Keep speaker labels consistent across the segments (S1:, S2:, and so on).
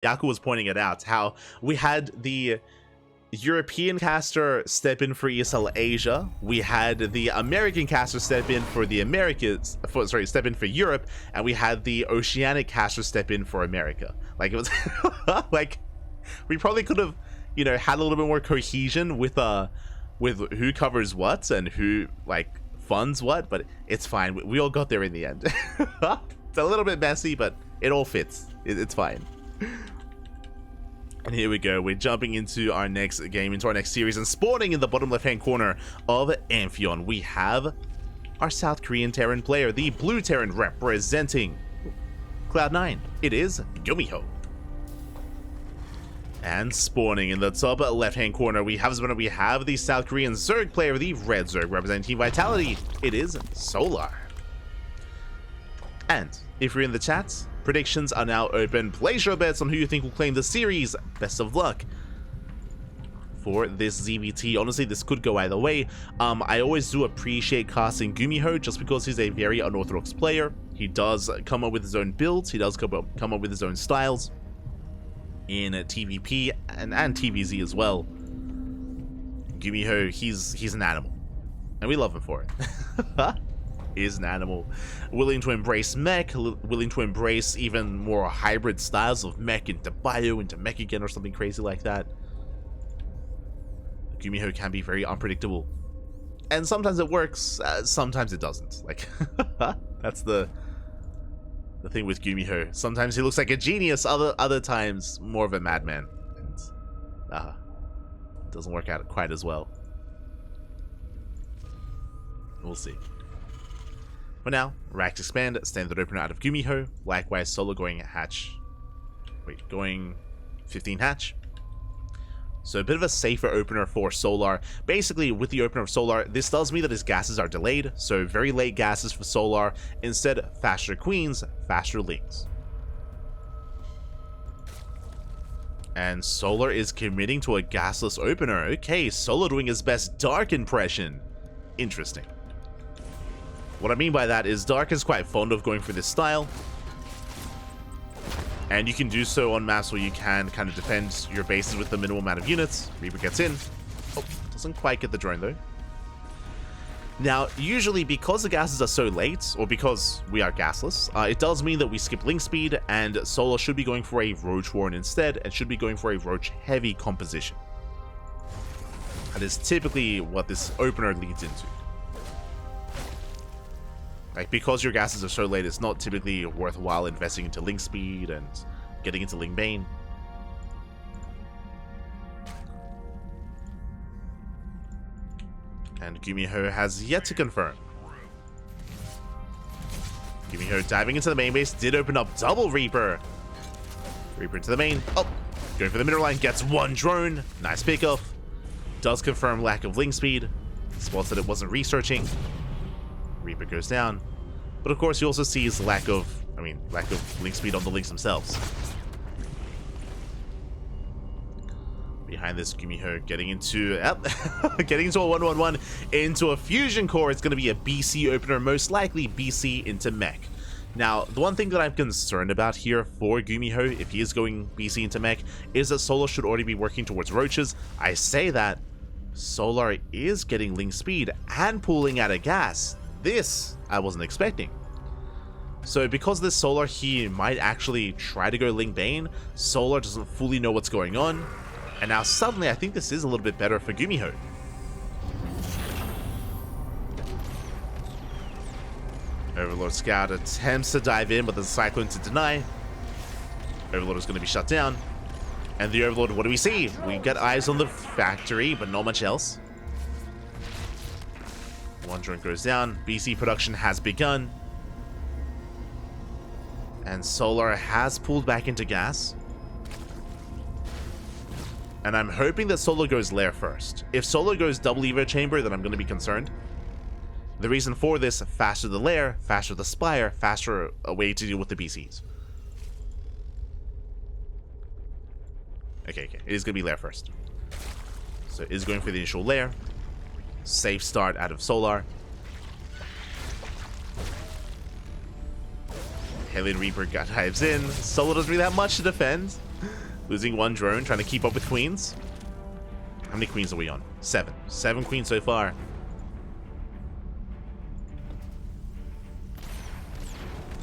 S1: Yaku was pointing it out, how we had the European caster step in for ESL Asia, we had the American caster step in for the Americas, step in for Europe, and we had the Oceanic caster step in for America. Like, it was like, we probably could have, you know, had a little bit more cohesion with who covers what and who like funds what, but it's fine. We all got there in the end. It's a little bit messy, but it all fits. It's fine. And here we go, we're jumping into our next game, into our next series, and spawning in the bottom left-hand corner of Amphion, we have our South Korean Terran player, the Blue Terran representing Cloud9. It is GuMiho. And spawning in the top left-hand corner, we have the South Korean Zerg player, the Red Zerg representing Team Vitality. It is Solar. And if you're in the chat, predictions are now open. Place your bets on who you think will claim the series. Best of luck for this ZVT. Honestly, this could go either way. I always do appreciate casting GuMiho just because he's a very unorthodox player. He does come up with his own builds. He does come up with his own styles in TVP and TvZ as well. GuMiho, he's an animal, and we love him for it. Is an animal, willing to embrace mech, willing to embrace even more hybrid styles of mech into bio, into mech again, or something crazy like that. GuMiho can be very unpredictable, and sometimes it works, sometimes it doesn't. Like, that's the thing with GuMiho. Sometimes he looks like a genius, other times more of a madman, and it doesn't work out quite as well. We'll see. For now, Racks expand, standard opener out of GuMiho, likewise Solo going hatch. Wait, going 15 hatch. So a bit of a safer opener for Solar. Basically, with the opener of Solar, this tells me that his gases are delayed, so very late gases for Solar. Instead, faster queens, faster lings. And Solar is committing to a gasless opener. Okay, Solar doing his best Dark impression. Interesting. What I mean by that is Dark is quite fond of going for this style, and you can do so on maps where you can kind of defend your bases with the minimal amount of units. Reaper gets in. Oh, doesn't quite get the drone though. Now, usually because the gases are so late, or because we are gasless, it does mean that we skip link speed, and Solo should be going for a Roach Warren instead, and should be going for a Roach heavy composition. That is typically what this opener leads into. Like, because your gases are so late, it's not typically worthwhile investing into link speed and getting into link bane. And GuMiho has yet to confirm. GuMiho diving into the main base, did open up double Reaper. Reaper into the main. Oh, going for the middle line, gets one drone. Nice pickoff. Does confirm lack of link speed. Spots that it wasn't researching. Reaper goes down, but of course you also see his lack of link speed on the links themselves. Behind this, GuMiho getting into a 1-1-1 into a fusion core. It's going to be a BC opener, most likely BC into mech. Now, the one thing that I'm concerned about here for GuMiho, if he is going BC into mech, is that Solar should already be working towards roaches. I say that Solar is getting link speed and pulling out of gas. This I wasn't expecting. So because this Solar, he might actually try to go link bane. Solar doesn't fully know what's going on, and now suddenly I think this is a little bit better for GuMiho. Overlord Scout attempts to dive in, but the Cyclone to deny. Overlord is going to be shut down, and the Overlord, what do we see? We got eyes on the factory, but not much else. One drone goes down. BC production has begun. And Solar has pulled back into gas. And I'm hoping that Solar goes lair first. If Solar goes double Evo chamber, then I'm going to be concerned. The reason for this, faster the lair, faster the spire, faster a way to deal with the BCs. Okay, it is going to be lair first. So it is going for the initial lair. Safe start out of Solar. Hellion Reaper dives in. Solar doesn't really have much to defend. Losing one drone, trying to keep up with queens. How many queens are we on? 7. 7 queens so far.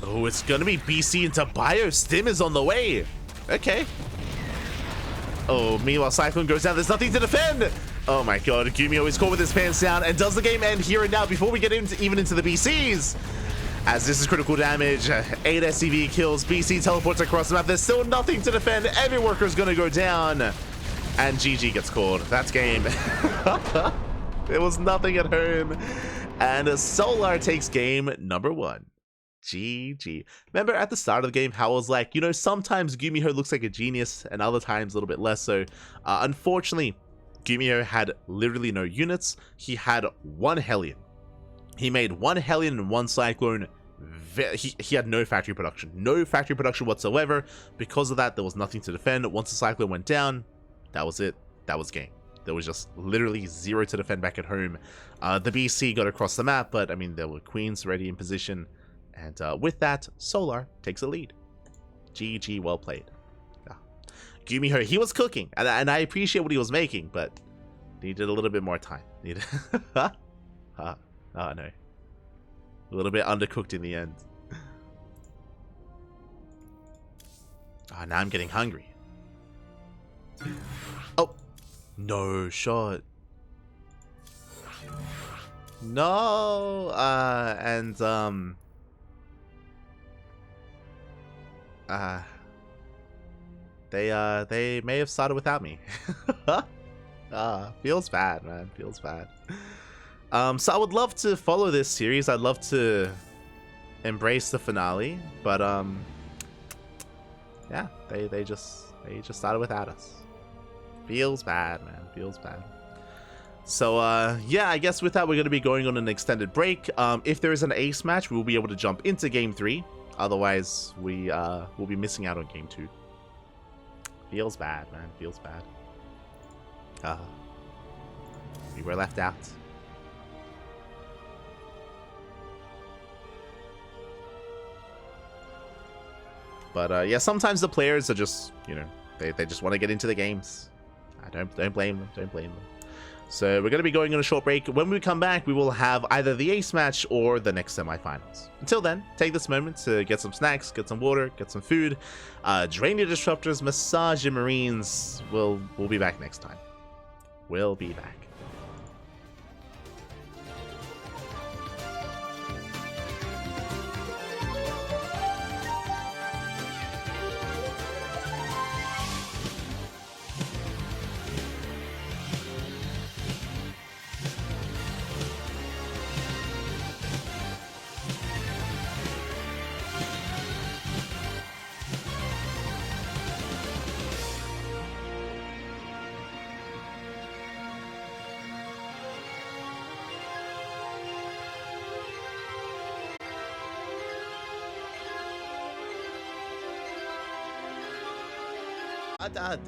S1: Oh, it's gonna be BC into Bio. Stim is on the way. Okay. Oh, meanwhile, Cyclone goes down. There's nothing to defend. Oh my god, GuMiho is caught with his pants down. And does the game end here and now before we get even into the BCs? As this is critical damage. 8 SCV kills. BC teleports across the map. There's still nothing to defend. Every worker is gonna go down. And GG gets called. That's game. There was nothing at home. And Solar takes game number 1. GG. Remember at the start of the game how I was like, you know, sometimes GuMiho looks like a genius and other times a little bit less so. Unfortunately, GuMiho had literally no units. He had 1 Hellion. He made 1 Hellion and 1 Cyclone. He had no factory production. No factory production whatsoever. Because of that, there was nothing to defend. Once the Cyclone went down, that was it. That was game. There was just literally 0 to defend back at home. The BC got across the map, but I mean, there were queens ready in position. And with that, Solar takes a lead. GG, well played. GuMiho, he was cooking, and I appreciate what he was making, but needed a little bit more time. Needed, oh no, a little bit undercooked in the end. Now I'm getting hungry. Oh, no shot. No, they may have started without me. Feels bad, man. Feels bad. So I would love to follow this series. I'd love to embrace the finale, but yeah, they just started without us. Feels bad, man. Feels bad. So yeah, I guess with that we're going to be going on an extended break. If there is an ace match, we'll be able to jump into game 3. Otherwise, we will be missing out on game 2. Feels bad, man. Feels bad. We were left out. But yeah, sometimes the players are just, you know, they just want to get into the games. Don't blame them. Don't blame them. So we're going to be going on a short break. When we come back, we will have either the ace match or the next semifinals. Until then, take this moment to get some snacks, get some water, get some food, drain your disruptors, massage your marines. We'll be back next time. We'll be back.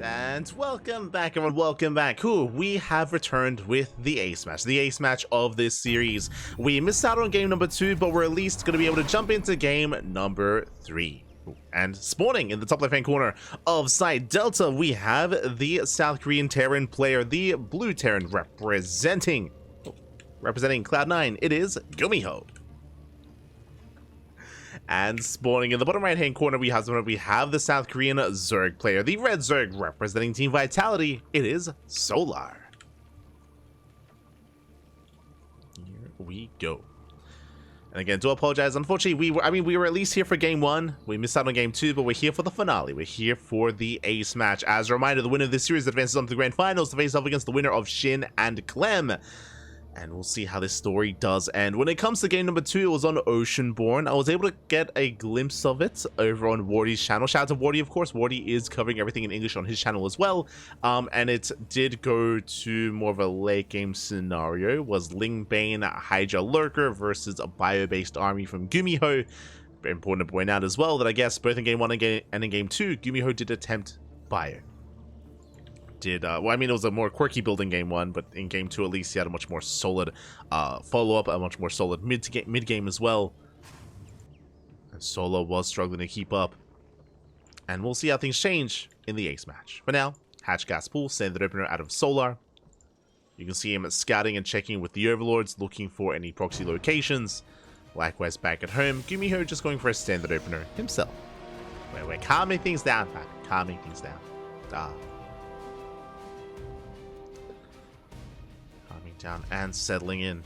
S1: And welcome back, everyone. Welcome back. Cool. We have returned with the ace match of this series. We missed out on game number 2, but we're at least going to be able to jump into game number 3. And spawning in the top left hand corner of side Delta, we have the South Korean Terran player, the blue Terran representing Cloud9. It is GuMiho. And spawning in the bottom right hand corner, we have the South Korean Zerg player, the red Zerg representing Team Vitality. It is Solar. Here we go. And again, do apologize. Unfortunately, we were at least here for game 1. We missed out on game 2, but we're here for the finale. We're here for the ace match. As a reminder, the winner of this series advances on to the grand finals to face off against the winner of Shin and Clem. And we'll see how this story does end. When it comes to game number 2, it was on Oceanborn. I was able to get a glimpse of it over on Wardi's channel. Shout out to Wardi, of course. Wardi is covering everything in English on his channel as well. And it did go to more of a late game scenario. Was Lingbane Hydra Lurker versus a bio-based army from GuMiho. Very important to point out as well that I guess both in game 1 and in game 2, GuMiho did attempt bio. Well, I mean, it was a more quirky build in game 1, but in game 2 at least he had a much more solid follow-up, a much more solid mid-game as well. And Solo was struggling to keep up. And we'll see how things change in the ace match. For now, hatch gas pool, standard opener out of Solar. You can see him scouting and checking with the overlords, looking for any proxy locations. Likewise, back at home, GuMiho just going for a standard opener himself. We're calming things down, man. Calming things down. Calming down and settling in.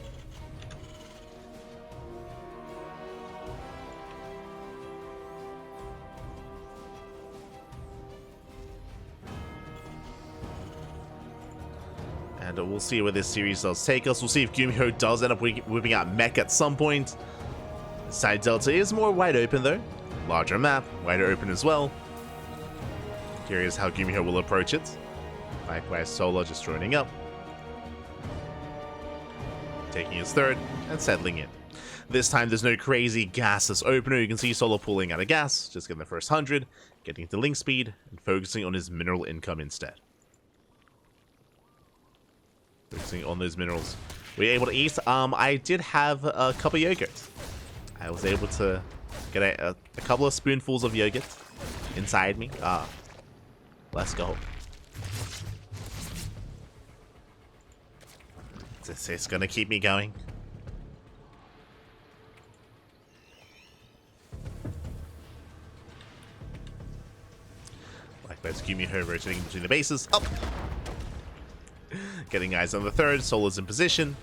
S1: And we'll see where this series does take us. We'll see if GuMiho does end up whipping out mech at some point. Side Delta is more wide open though. Larger map, wider open as well. Curious how GuMiho will approach it. Likewise, Solar just joining up. Taking his third and settling in. This time there's no crazy gasless opener. You can see Solar pulling out of gas, just getting the first 100, getting to link speed, and focusing on his mineral income instead. Focusing on those minerals. We're able to eat. I did have a cup of yogurt. I was able to get a couple of spoonfuls of yogurt inside me. Let's go. It's gonna keep me going. Likewise, GuMiho rotating between the bases. Up! Getting eyes on the third. Solar's in position.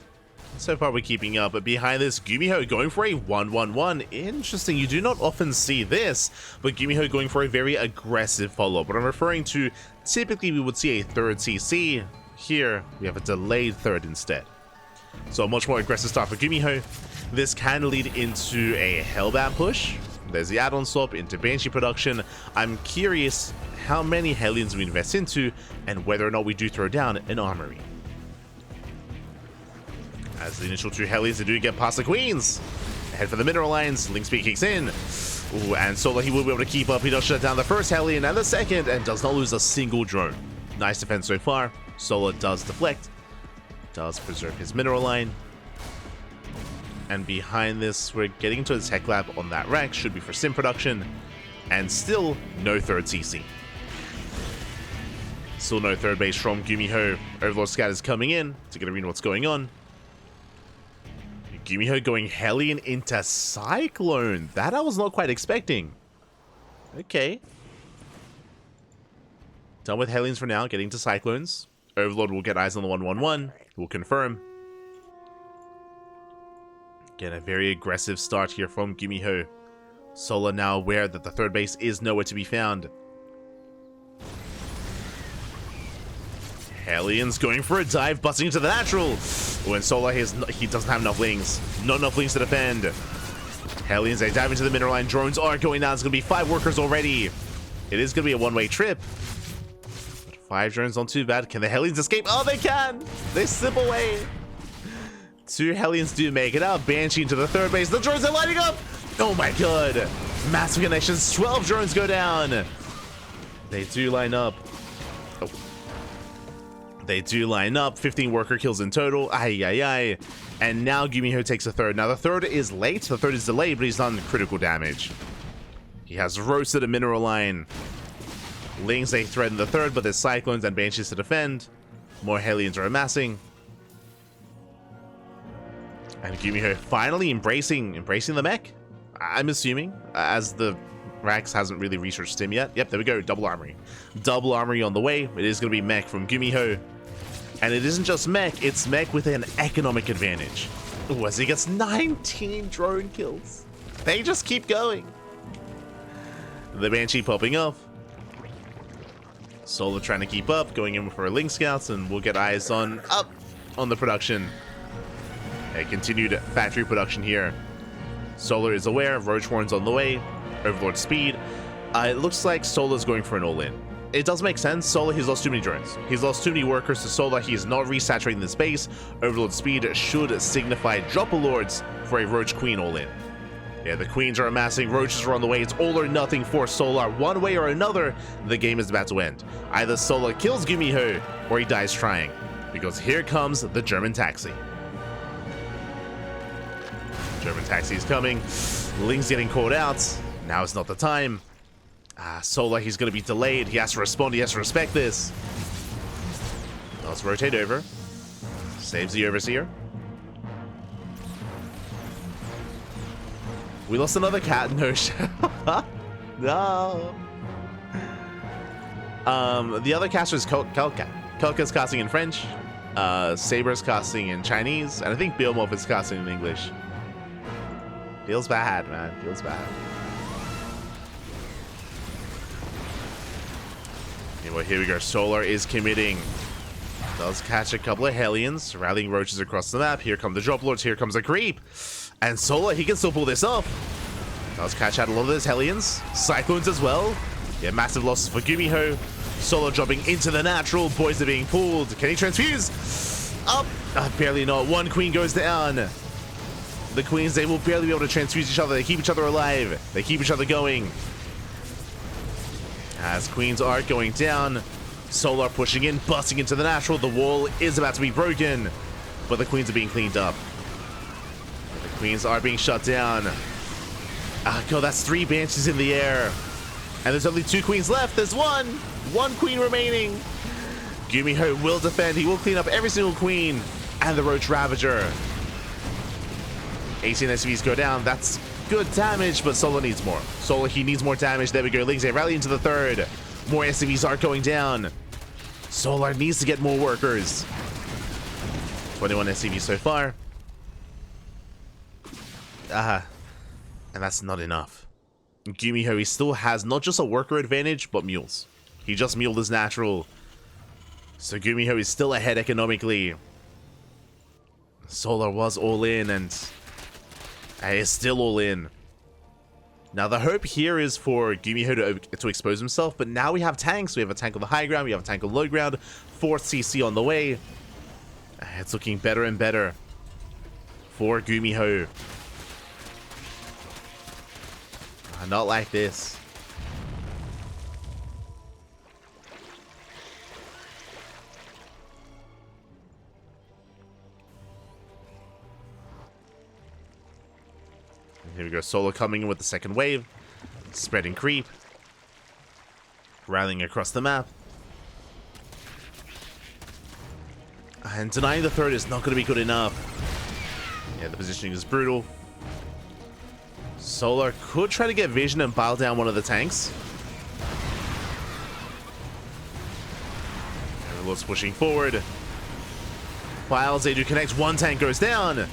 S1: So far we're keeping up, but behind this, GuMiho going for a 1-1-1. Interesting, you do not often see this, but GuMiho going for a very aggressive follow-up. What I'm referring to, typically we would see a third CC. Here, we have a delayed third instead. So a much more aggressive start for GuMiho. This can lead into a Hellbound push. There's the add-on swap into Banshee production. I'm curious how many Hellions we invest into, and whether or not we do throw down an armory. As the initial two Hellions, they do get past the Queens. Head for the mineral lines. Link speed kicks in. Ooh, and Solar, he will be able to keep up. He does shut down the first Hellion and the second, and does not lose a single drone. Nice defense so far. Solar does deflect. Does preserve his mineral line. And behind this, we're getting into the tech lab on that rack. Should be for sim production. And still no third CC. Still no third base from GuMiho. Overlord Scout is coming in to get a read on what's going on. GuMiho going Hellion into Cyclone. That I was not quite expecting. Okay. Done with Hellions for now, getting to Cyclones. Overlord will get eyes on the 1-1-1. We'll confirm. Again, a very aggressive start here from GuMiho. Solar now aware that the third base is nowhere to be found. Hellions going for a dive, busting into the natural. When Solar he doesn't have enough lings. Not enough lings to defend. Hellions, they dive into the mineral line. Drones are going down. It's going to be 5 workers already. It is going to be a one-way trip. But 5 drones not too bad. Can the Hellions escape? Oh, they can. They slip away. 2 Hellions do make it out. Banshee into the third base. The drones are lighting up. Oh my god. Massive connections. 12 drones go down. They do line up. Oh. They do line up. 15 worker kills in total. Ay. And now GuMiho takes a third. Now the third is late. The third is delayed, but he's done critical damage. He has roasted a mineral line. Lings, they threaten the third, but there's Cyclones and Banshees to defend. More Hellions are amassing. And GuMiho finally embracing the mech. I'm assuming, as the Rax hasn't really researched him yet. Yep, there we go. Double armory. Double armory on the way. It is going to be mech from GuMiho. And it isn't just mech, it's mech with an economic advantage. Ooh, as he gets 19 drone kills. They just keep going. The Banshee popping off. Solar trying to keep up, going in for a Link Scouts, and we'll get eyes on the production. A continued factory production here. Solar is aware, Roach Horn's on the way, Overlord speed. It looks like Solar's going for an all-in. It does make sense. Solar, he's lost too many drones. He's lost too many workers to Solar. He's not resaturating the space. Overlord speed should signify Dropper Lords for a Roach Queen all-in. Yeah, the Queens are amassing. Roaches are on the way. It's all or nothing for Solar. One way or another, the game is about to end. Either Solar kills GuMiho or he dies trying. Because here comes the German taxi. German taxi is coming. Ling's getting caught out. Now is not the time. Solar, he's going to be delayed. He has to respond. He has to respect this. Let's rotate over. Saves the Overseer. We lost another cat. No. No. The other caster is Kelka. Kelka's casting in French. Saber's casting in Chinese. And I think Beowulf is casting in English. Feels bad, man. Feels bad. Anyway, here we go. Solar is committing. Does catch a couple of Hellions, rallying roaches across the map. Here come the drop lords. Here comes a creep. And Solar, he can still pull this off. Does catch out a lot of those Hellions. Cyclones as well. Yeah, massive losses for GuMiho. Solar dropping into the natural. Boys are being pulled. Can he transfuse? Up. Barely not. One queen goes down. The queens, they will barely be able to transfuse each other. They keep each other alive. They keep each other going. As queens are going down. Solar pushing in, busting into the natural. The wall is about to be broken, but the queens are being cleaned up. The queens are being shut down. God, that's 3 banshees in the air. And there's only 2 queens left. There's one queen remaining. GuMiho will defend. He will clean up every single queen and the Roach Ravager. 18 SCVs go down. That's good damage, but Solar needs more. Solar, he needs more damage. There we go. Leagues, they rally into the 3rd. More SCVs are going down. Solar needs to get more workers. 21 SCVs so far. And that's not enough. GuMiho, he still has not just a worker advantage, but mules. He just muled his natural. So GuMiho is still ahead economically. Solar was all in and is still all in. Now the hope here is for GuMiho to expose himself, but now we have tanks. We have a tank on the high ground, we have a tank on low ground, 4th CC on the way. It's looking better and better for GuMiho. Not like this. Here we go, Solar coming in with the 2nd wave. Spreading creep. Rallying across the map. And denying the 3rd is not going to be good enough. Yeah, the positioning is brutal. Solar could try to get vision and pile down one of the tanks. Everyone's pushing forward. Piles, they do connect. 1 tank goes down.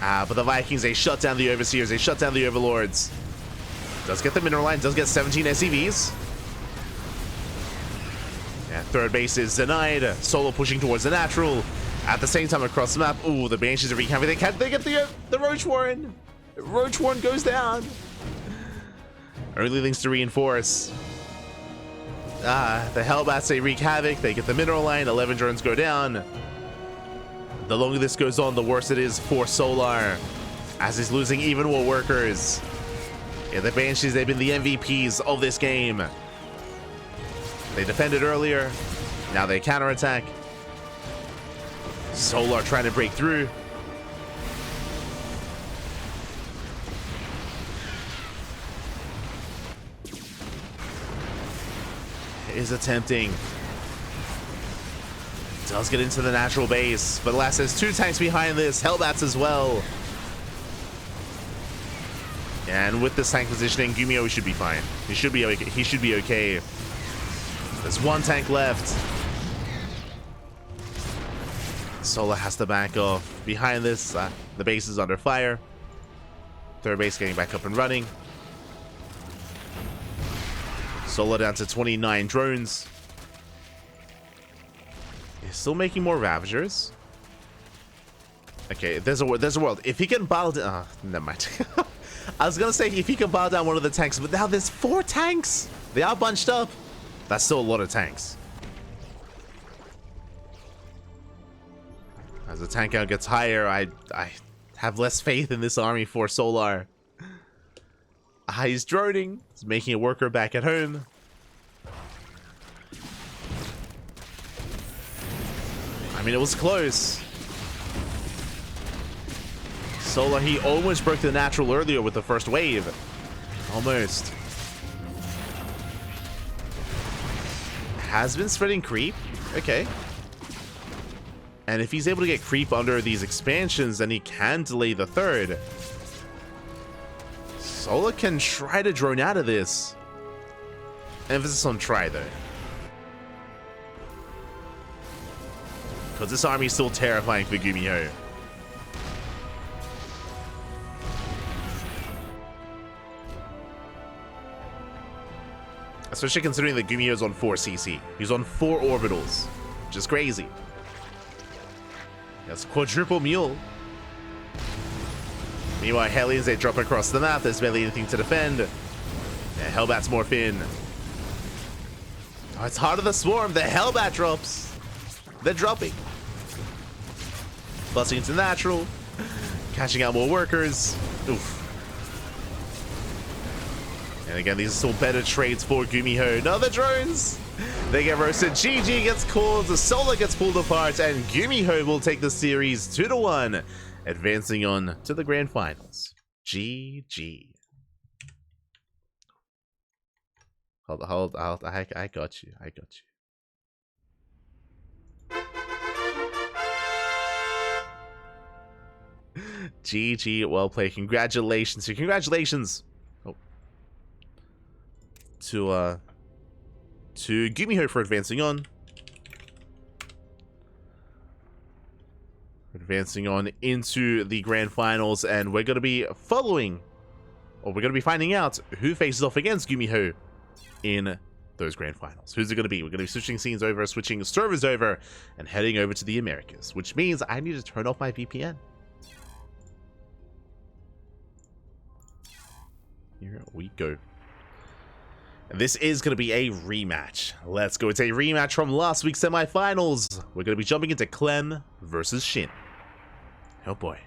S1: But the Vikings, they shut down the Overseers. They shut down the Overlords. Does get the mineral line. Does get 17 SCVs. Yeah, 3rd base is denied. Solar pushing towards the natural. At the same time across the map. Ooh, the Banshees are wreaking havoc. They get the Roach Warren. Roach Warren goes down. Early links to reinforce. The Hellbats, they wreak havoc. They get the mineral line. 11 drones go down. The longer this goes on, the worse it is for Solar, as he's losing even more workers. Yeah, the Banshees, they've been the MVPs of this game. They defended earlier. Now they counterattack. Solar trying to break through. Is attempting. Does get into the natural base, but Last has 2 tanks behind this, Hellbats as well. And with this tank positioning, GuMiho should be fine. He should be okay. He should be okay. There's 1 tank left. Solar has to back off. Behind this, the base is under fire. 3rd base getting back up and running. Solar down to 29 drones. He's still making more Ravagers. Okay, there's a world. If he can bow down... never mind. I was going to say if he can bow down one of the tanks, but now there's 4 tanks. They are bunched up. That's still a lot of tanks. As the tank count gets higher, I have less faith in this army for Solar. He's droning. He's making a worker back at home. I mean, it was close. Solar, he almost broke the natural earlier with the 1st wave. Almost. has been spreading creep. Okay. And if he's able to get creep under these expansions, then he can delay the third. Solar can try to drone out of this. Emphasis on try, though. Because this army is still terrifying for GuMiho. Especially considering that GuMiho's on 4 CC. He's on 4 orbitals. Which is crazy. That's quadruple mule. Meanwhile, Hellions, they drop across the map. There's barely anything to defend. Yeah, Hellbats morph in. Oh, it's Heart of the Swarm. The Hellbat drops. They're dropping. Busting into natural. Catching out more workers. Oof. And again, these are still better trades for GuMiho. No, the drones! They get roasted. GG gets called. The Solar gets pulled apart. And GuMiho will take the series 2-1. Advancing on to the grand finals. GG. Hold. I got you. GG, well played. Congratulations. Congratulations. Oh. To GuMiho for advancing on. Advancing on into the grand finals, and we're going to be following, or we're going to be finding out who faces off against GuMiho in those grand finals. Who's it going to be? We're going to be switching scenes over, switching servers over, and heading over to the Americas, which means I need to turn off my VPN. Here we go. And this is going to be a rematch. Let's go. It's a rematch from last week's semifinals. We're going to be jumping into Clem versus Shin. Oh boy.